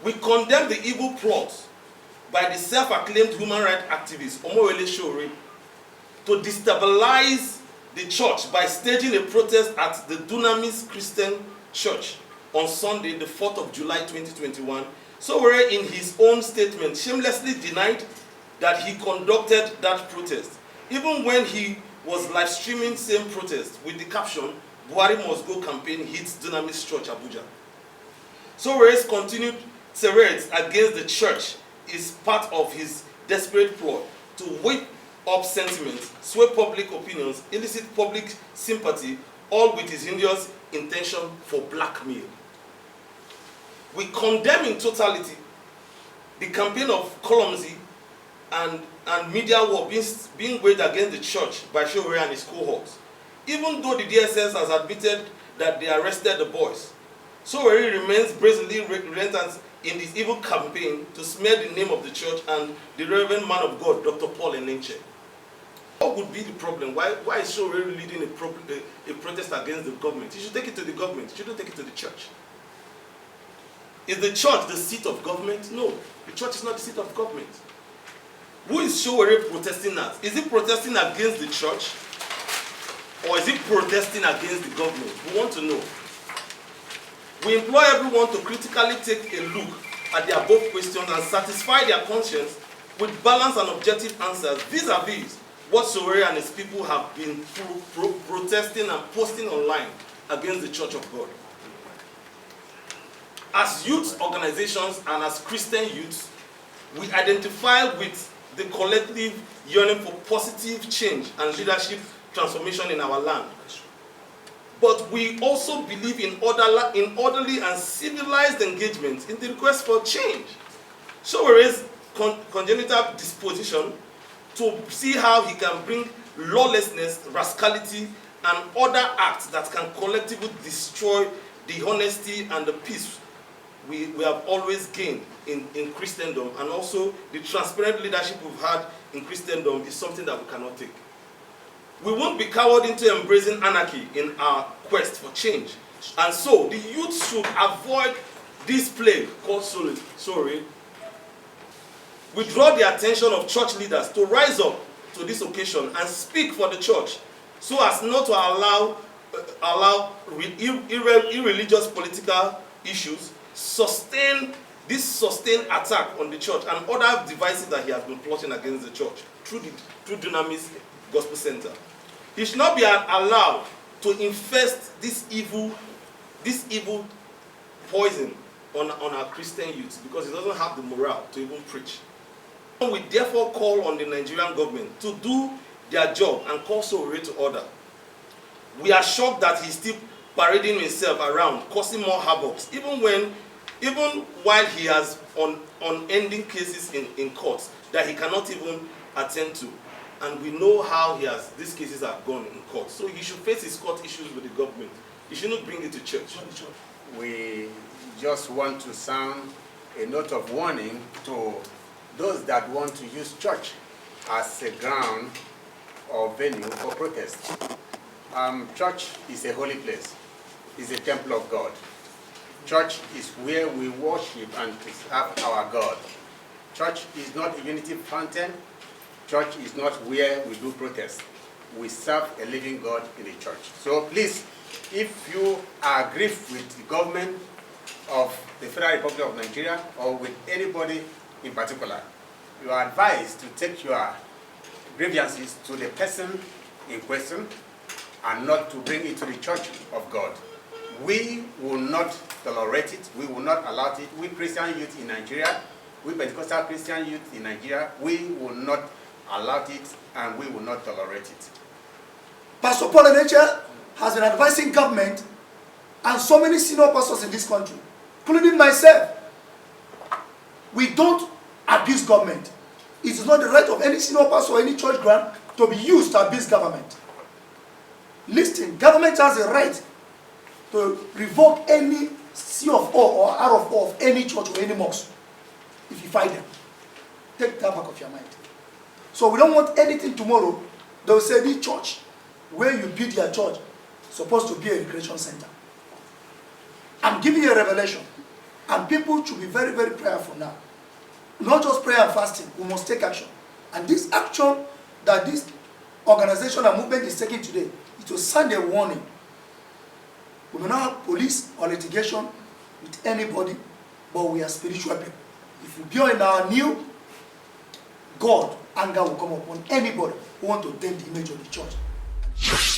We condemn the evil plot by the self-acclaimed human rights activist Omowole Sowore to destabilize the church by staging a protest at the Dunamis Christian Church on Sunday, the 4th of July 2021. Sowore, in his own statement, shamelessly denied that he conducted that protest, even when he was live streaming same protest with the caption, "Buhari must go campaign hits Dunamis Church, Abuja." Sowore's continued tirades against the church is part of his desperate plot to whip up sentiments, sway public opinions, elicit public sympathy, all with his injurious intention for blackmail. We condemn in totality the campaign of columnism and media war being waged against the church by Sowore and his cohorts. Even though the DSS has admitted that they arrested the boys, Sowore remains brazenly relentless in this evil campaign to smear the name of the church and the Reverend Man of God, Dr. Paul Enenche. What would be the problem? Why is Sowore leading a protest against the government? He should take it to the government. He shouldn't take it to the church. Is the church the seat of government? No, the church is not the seat of government. Who is Sowore protesting at? Is he protesting against the church? Or is he protesting against the government? We want to know. We implore everyone to critically take a look at the above questions and satisfy their conscience with balanced and objective answers vis-a-vis what Sowore and his people have been protesting and posting online against the Church of God. As youth organizations and as Christian youths, we identify with the collective yearning for positive change and leadership transformation in our land. But we also believe in orderly and civilized engagement in the request for change. Sowore's congenital disposition to see how he can bring lawlessness, rascality, and other acts that can collectively destroy the honesty and the peace we have always gained in Christendom, and also the transparent leadership we've had in Christendom is something that we cannot take. We won't be cowed into embracing anarchy in our quest for change. And so, the youth should avoid this plague called Sowore. We draw the attention of church leaders to rise up to this occasion and speak for the church so as not to allow irreligious political issues sustain attack on the church and other devices that he has been plotting against the church through Dunamis Gospel Center. He should not be allowed to infest this evil poison on our Christian youth, because he doesn't have the morale to even preach. We therefore call on the Nigerian government to do their job and call Sowore to order. We are shocked that he's still parading himself around, causing more havoc, even while he has unending cases in courts that he cannot even attend to. And we know how these cases have gone in court. So he should face his court issues with the government. He shouldn't bring it to church. We just want to sound a note of warning to those that want to use church as a ground or venue for protest. Church is a holy place. It's a temple of God. Church is where we worship and serve our God. Church is not a unity fountain. Church is not where we do protest. We serve a living God in a church. So please, if you are aggrieved with the government of the Federal Republic of Nigeria or with anybody in particular, you are advised to take your grievances to the person in question and not to bring it to the Church of God. We will not tolerate it. We will not allow it. We Christian youth in Nigeria, we Pentecostal Christian youth in Nigeria, we will not allow it and we will not tolerate it. Pastor Paul Enenche has been advising government and so many senior pastors in this country, including myself. We don't abuse government. It is not the right of any senior pastor or any church grant to be used to abuse government. Listen, government has a right to revoke any C of O or R of O of any church or any mosque if you find them. Take that back of your mind. So we don't want anything tomorrow. They will say this church, where you build your church, supposed to be a recreation center. I'm giving you a revelation. And people should be very, very prayerful now. Not just prayer and fasting, we must take action. And this action that this organization and movement is taking today, it will send a warning. We may not have police or litigation with anybody, but we are spiritual people. If we build in our new God, anger will come upon anybody who wants to dent the image of the church.